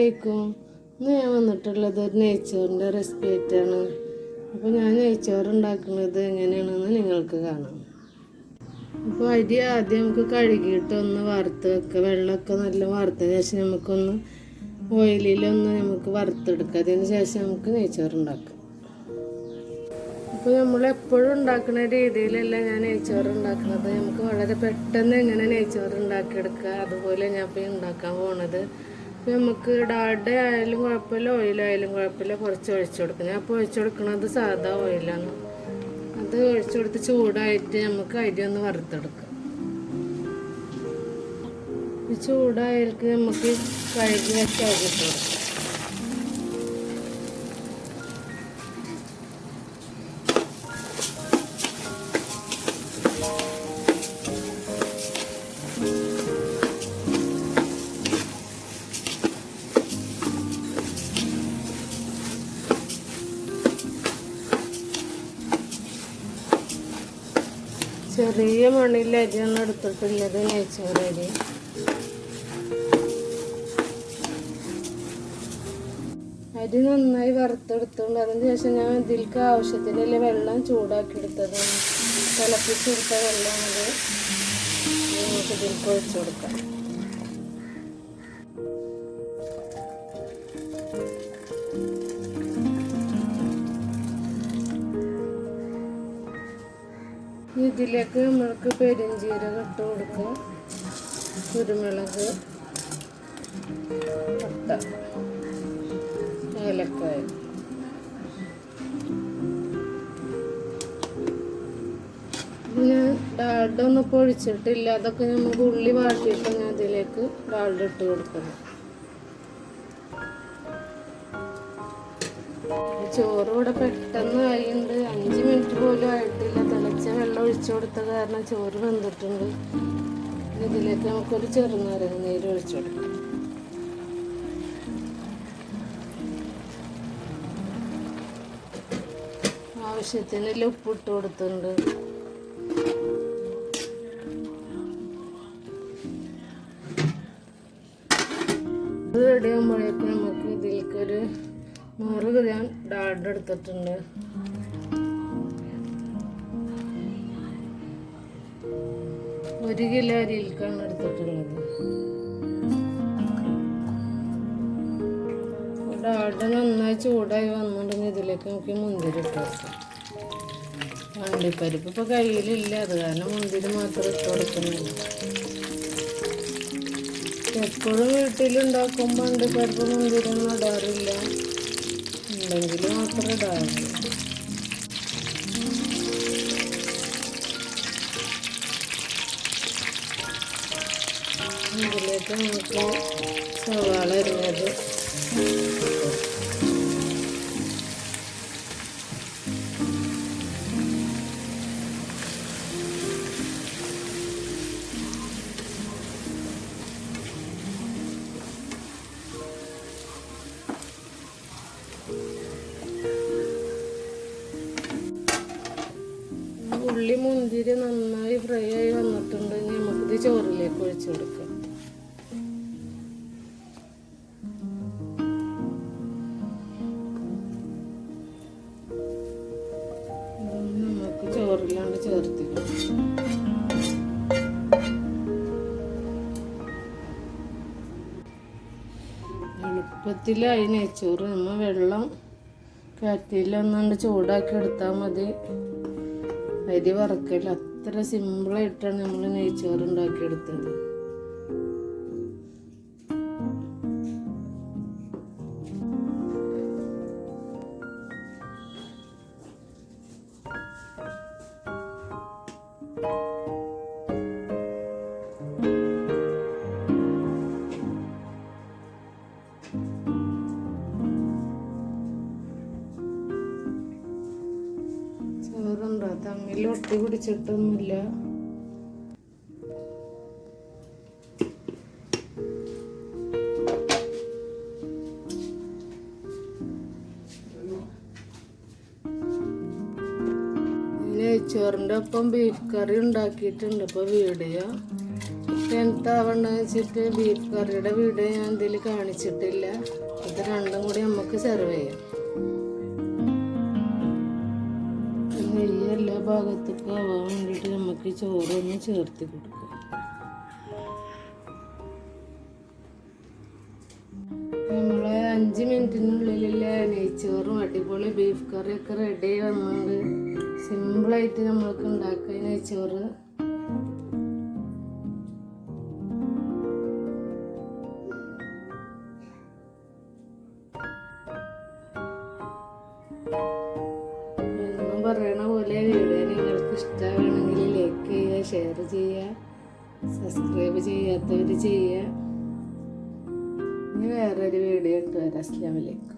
അസ്സലാമലൈക്കും. ഇന്ന് ഞാൻ വന്നിട്ടുള്ളത് ഒരു നെയ്ച്ചോറിൻ്റെ റെസിപ്പി ആയിട്ടാണ്. അപ്പോൾ ഞാൻ നെയ്ച്ചോറ് ഉണ്ടാക്കുന്നത് എങ്ങനെയാണെന്ന് നിങ്ങൾക്ക് കാണാം. അപ്പോൾ അരി ആദ്യം നമുക്ക് കഴുകിയിട്ട് ഒന്ന് വറുത്ത് വെക്കുക. വെള്ളമൊക്കെ നല്ല വറുത്തതിന് ശേഷം നമുക്കൊന്ന് ഓയിലൊന്ന് നമുക്ക് വറുത്തെടുക്കുക. അതിന് ശേഷം നമുക്ക് നെയ്ച്ചോറ് ഉണ്ടാക്കാം. അപ്പോൾ നമ്മൾ എപ്പോഴും ഉണ്ടാക്കുന്ന രീതിയിലല്ല ഞാൻ നെയ്ച്ചോറ് ഉണ്ടാക്കുന്നത്. നമുക്ക് വളരെ പെട്ടെന്ന് എങ്ങനെ നെയ്ച്ചോറ് ഉണ്ടാക്കിയെടുക്കുക, അതുപോലെ ഞാൻ ഇപ്പോൾ ഉണ്ടാക്കാൻ പോകുന്നത്. അപ്പോൾ നമുക്ക് ഡാൽഡ ആയാലും കുഴപ്പമില്ല, ഓയിലായാലും കുഴപ്പമില്ല, കുറച്ച് ഒഴിച്ചു കൊടുക്കുക. ഞാൻ ഇപ്പോൾ ഒഴിച്ചു കൊടുക്കുന്നത് സാധാ ഓയിലാണ്. അത് ഒഴിച്ചു കൊടുത്ത് ചൂടായിട്ട് നമുക്ക് അരി ഒന്ന് വറുത്തെടുക്കാം. ഈ ചൂടായിരിക്കും നമുക്ക് കഴുകി വെച്ച് അരി ഇട്ട് കൊടുക്കാം. ചെറിയ മണ്ണിലെ അരിയാണ് എടുത്തിട്ടുള്ളത്, നെയ്ച്ചോറ് അരി. അരി നന്നായി വറുത്തെടുത്തുകൊണ്ട് അതിന് ശേഷം ഞാൻ ഇതിലേക്ക് ആവശ്യത്തിനുള്ള വെള്ളം ചൂടാക്കി എടുത്തത്, തിളപ്പിച്ചെടുത്ത വെള്ളമാണത്. നമുക്ക് ഇതിലേക്ക് ഒഴിച്ചു കൊടുക്കാം. ഇതിലേക്ക് നമ്മൾക്ക് പെരുംജീരകം ഇട്ട് കൊടുക്കുക, കുരുമുളക്, പട്ട, ഏലക്കായ. ഞാൻ ഡാൽഡ ഒന്നും പൊഴിച്ചിട്ടില്ല. അതൊക്കെ നമുക്ക് ഉള്ളി വാട്ടിയിട്ട് ഞാൻ ഇതിലേക്ക് ഡാൽഡ ഇട്ട് കൊടുക്കണം. ചോറ് ഇവിടെ പെട്ടെന്ന് ആയിട്ടുണ്ട്. 5 മിനിറ്റ് പോലും ആയിട്ടില്ല. തിളച്ച വെള്ളം ഒഴിച്ചു കൊടുത്ത കാരണം ചോറ് വെന്തിട്ടുണ്ട്. ഇതിലേക്ക് നമുക്കൊരു ചെറുനാരങ്ങ നീര് ഒഴിച്ചു കൊടുക്കാം. ആവശ്യത്തിന് ഉപ്പിട്ട് കൊടുത്തിട്ടുണ്ട്. ഇത് റെഡി ആകുമ്പോഴേക്കും നമുക്ക് ഇതിലേക്കൊരു 100 ഗ്രാം ഡാൽഡ എടുത്തിട്ടുണ്ട്. ഒരു കിലോ അരിയിലേക്കാണ് എടുത്തിട്ടുള്ളത്. ഡാൽഡ നന്നായി ചൂടായി വന്നിട്ടുണ്ടെങ്കിൽ ഇതിലേക്ക് നമുക്ക് മുന്തിരി ഇട്ട് കൊടുക്കാം. അണ്ടിപ്പരിപ്പ് ഇപ്പോൾ കയ്യിലില്ല, അത് കാരണം മുന്തിരി മാത്രം ഇട്ട് കൊടുക്കുന്നില്ല. എപ്പോഴും വീട്ടിലുണ്ടാക്കുമ്പോൾ അണ്ടിപ്പരിപ്പ് മുന്തിരി ഒന്നും ഇടാറില്ല, ഉണ്ടെങ്കിൽ മാത്രമേ ഇടാറുള്ളൂ. ഇതിലേക്ക് നമുക്ക് സവാള അരിഞ്ഞത്, ഉള്ളി മുന്തിരി നന്നായി ഫ്രൈ ആയി വന്നിട്ടുണ്ടെങ്കിൽ നമുക്കിത് ചോറിലേക്ക് ഒഴിച്ചു കൊടുക്കാം. നമുക്ക് ചോറിലാണ്ട് ചേർത്തില്ല. എളുപ്പത്തിലായി നെയ്ച്ചോറ്. നമ്മൾ വെള്ളം കറ്റിലൊന്നുകൊണ്ട് ചൂടാക്കി എടുത്താൽ മതി. അരി വറക്കല്ല, അത്ര സിമ്പിളായിട്ടാണ് നമ്മൾ നെയ്ച്ചോറ് ഉണ്ടാക്കിയെടുത്തത്. ചോറുണ്ടോ തമ്മിൽ ഒട്ടി പിടിച്ചിട്ടൊന്നുമില്ല. നെയ്ച്ചോറിൻ്റെ ഒപ്പം ബീഫ് കറി ഉണ്ടാക്കിയിട്ടുണ്ട്. ഇപ്പോൾ വീഡിയോ എന്താവണമെന്ന് വെച്ചിട്ട് ബീഫ് കറിയുടെ വീഡിയോ ഞാൻ ഇതിൽ കാണിച്ചിട്ടില്ല. ഇത് രണ്ടും കൂടി നമുക്ക് സെർവ് ചെയ്യാം. നെയ്യ് എല്ലാ ഭാഗത്തേക്കും ആവാൻ വേണ്ടിയിട്ട് നമുക്ക് ചോറൊന്ന് ചേർത്ത് കൊടുക്കാം. നമ്മളെ 5 മിനിറ്റിനുള്ളിലുള്ള നെയ്ച്ചോറും അടിപൊളി ബീഫ് കറിയൊക്കെ റെഡി ആയി വന്നുകൊണ്ട് സിമ്പിളായിട്ട് നമ്മൾക്ക് ഉണ്ടാക്കുക നെയ്ച്ചോറ്. എന്നും പറയണ പോലെ വീഡിയോ നിങ്ങൾക്ക് ഇഷ്ടമാണെങ്കിൽ ലൈക്ക് ചെയ്യുക, ഷെയർ ചെയ്യുക, സബ്സ്ക്രൈബ് ചെയ്യാത്തവർ ചെയ്യുക. ഇനി വേറൊരു വീഡിയോ ഇട്ട് വരാം. അസ്സലാമു അലൈക്കും.